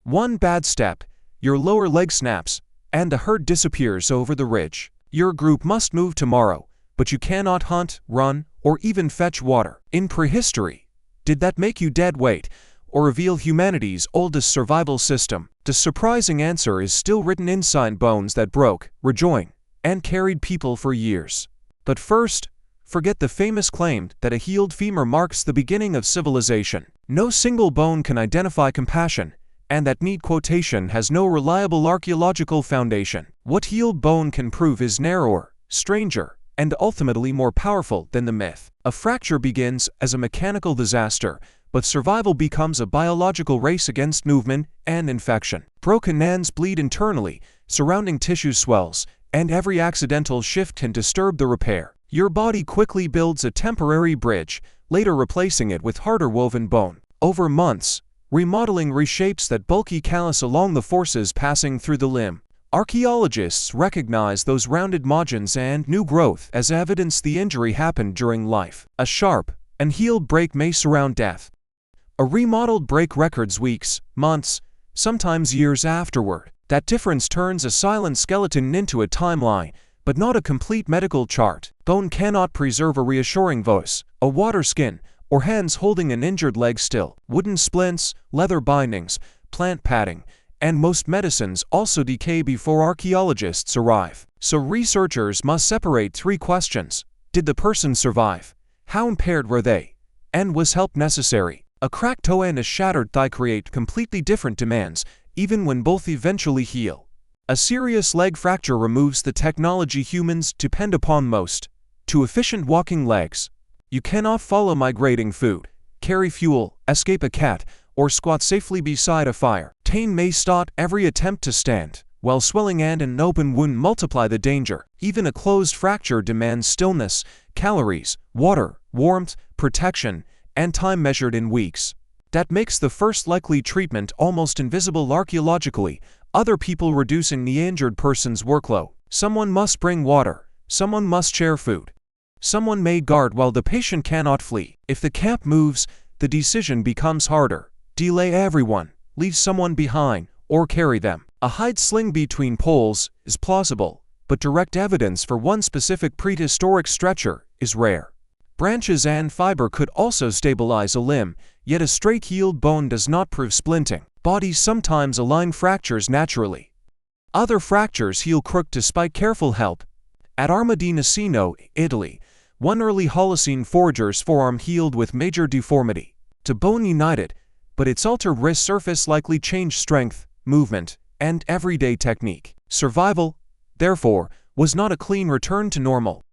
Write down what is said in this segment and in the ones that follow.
One bad step, your lower leg snaps, and the herd disappears over the ridge. Your group must move tomorrow, but you cannot hunt, run, or even fetch water. In prehistory, did that make you dead weight, or reveal humanity's oldest survival system? The surprising answer is still written inside bones that broke, rejoined, and carried people for years. But first, forget the famous claim that a healed femur marks the beginning of civilization. No single bone can identify compassion, and that neat quotation has no reliable archaeological foundation. What healed bone can prove is narrower, stranger, and ultimately more powerful than the myth. A fracture begins as a mechanical disaster, but survival becomes a biological race against movement and infection. Broken nails bleed internally, surrounding tissue swells, and every accidental shift can disturb the repair. Your body quickly builds a temporary bridge, later replacing it with harder woven bone. Over months, remodeling reshapes that bulky callus along the forces passing through the limb. Archaeologists recognize those rounded margins and new growth as evidence the injury happened during life. A sharp and healed break may surround death. A remodeled break records weeks, months, sometimes years afterward. That difference turns a silent skeleton into a timeline, but not a complete medical chart. Bone cannot preserve a reassuring voice, a water skin, or hands holding an injured leg still. Wooden splints, leather bindings, plant padding, and most medicines also decay before archaeologists arrive. So researchers must separate three questions. Did the person survive? How impaired were they? And was help necessary? A cracked toe and a shattered thigh create completely different demands, even when both eventually heal. A serious leg fracture removes the technology humans depend upon most. Too efficient walking legs. You cannot follow migrating food, carry fuel, escape a cat, or squat safely beside a fire. Pain may stop every attempt to stand, while swelling and an open wound multiply the danger. Even a closed fracture demands stillness, calories, water, warmth, protection, and time measured in weeks. That makes the first likely treatment almost invisible archaeologically, other people reducing the injured person's workload. Someone must bring water, someone must share food. Someone may guard while the patient cannot flee. If the camp moves, the decision becomes harder. Delay everyone, leave someone behind, or carry them. A hide sling between poles is plausible, but direct evidence for one specific prehistoric stretcher is rare. Branches and fiber could also stabilize a limb, yet a straight healed bone does not prove splinting. Bodies sometimes align fractures naturally. Other fractures heal crooked despite careful help. At Armadinacino, Italy, one early Holocene forager's forearm healed with major deformity. To bone united, but its altered wrist surface likely changed strength, movement, and everyday technique. Survival, therefore, was not a clean return to normal.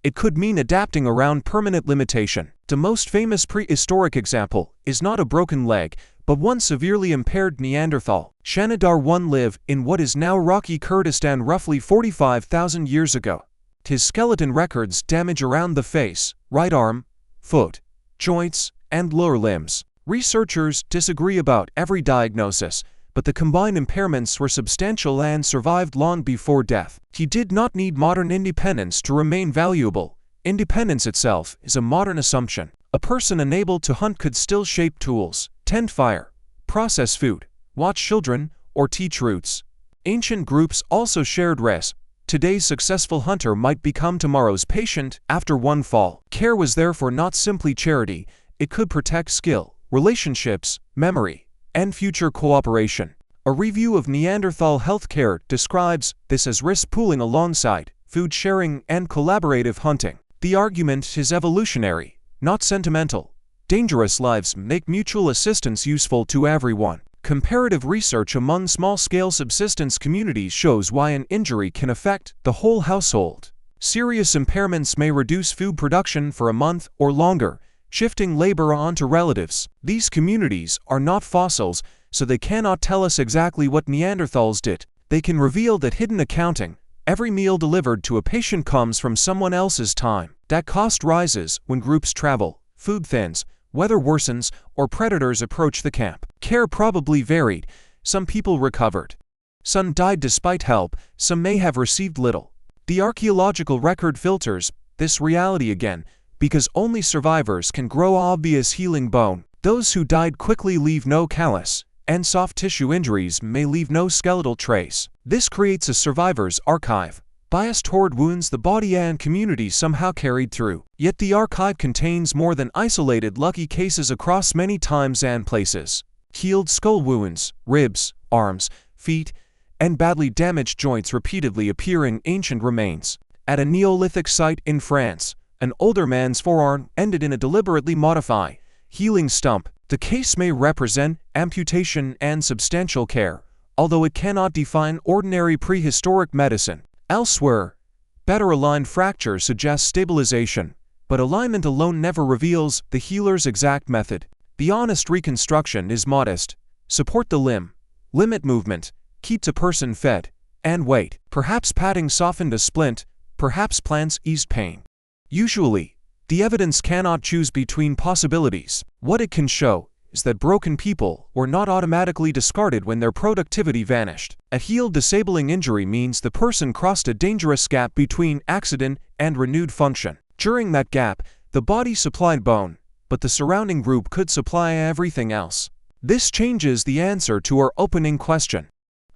It could mean adapting around permanent limitation. The most famous prehistoric example is not a broken leg, but one severely impaired Neanderthal. Shanidar lived in what is now Iraqi Kurdistan roughly 45,000 years ago. His skeleton records damage around the face, right arm, foot, joints, and lower limbs. Researchers disagree about every diagnosis, but the combined impairments were substantial and survived long before death. He did not need modern independence to remain valuable. Independence itself is a modern assumption. A person unable to hunt could still shape tools, tend fire, process food, watch children, or teach roots. Ancient groups also shared rest. Today's successful hunter might become tomorrow's patient after one fall. Care was therefore not simply charity, it could protect skill, relationships, memory, and future cooperation. A review of Neanderthal healthcare describes this as risk pooling alongside food sharing and collaborative hunting. The argument is evolutionary, not sentimental. Dangerous lives make mutual assistance useful to everyone. Comparative research among small-scale subsistence communities shows why an injury can affect the whole household. Serious impairments may reduce food production for a month or longer, shifting labor onto relatives. These communities are not fossils, so they cannot tell us exactly what Neanderthals did. They can reveal that hidden accounting. Every meal delivered to a patient comes from someone else's time. That cost rises when groups travel, food thins, weather worsens, or predators approach the camp. Care probably varied. Some people recovered. Some died despite help, some may have received little. The archaeological record filters this reality again, because only survivors can grow obvious healing bone. Those who died quickly leave no callus, and soft tissue injuries may leave no skeletal trace. This creates a survivor's archive, biased toward wounds the body and community somehow carried through. Yet the archive contains more than isolated lucky cases across many times and places. Healed skull wounds, ribs, arms, feet, and badly damaged joints repeatedly appear in ancient remains. At a Neolithic site in France, an older man's forearm ended in a deliberately modified, healing stump. The case may represent amputation and substantial care, although it cannot define ordinary prehistoric medicine. Elsewhere, better aligned fracture suggests stabilization, but alignment alone never reveals the healer's exact method. The honest reconstruction is modest: support the limb, limit movement, keep the person fed, and wait. Perhaps padding softened a splint, perhaps plants eased pain. Usually, the evidence cannot choose between possibilities. What it can show is that broken people were not automatically discarded when their productivity vanished. A healed disabling injury means the person crossed a dangerous gap between accident and renewed function. During that gap, the body supplied bone, but the surrounding group could supply everything else. This changes the answer to our opening question.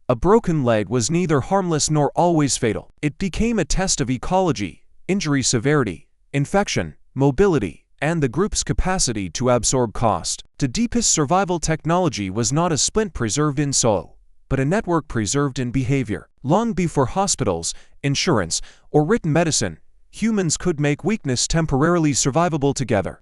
A broken leg was neither harmless nor always fatal. It became a test of ecology, injury severity, infection, mobility, and the group's capacity to absorb cost. The deepest survival technology was not a splint preserved in soul, but a network preserved in behavior. Long before hospitals, insurance, or written medicine, humans could make weakness temporarily survivable together.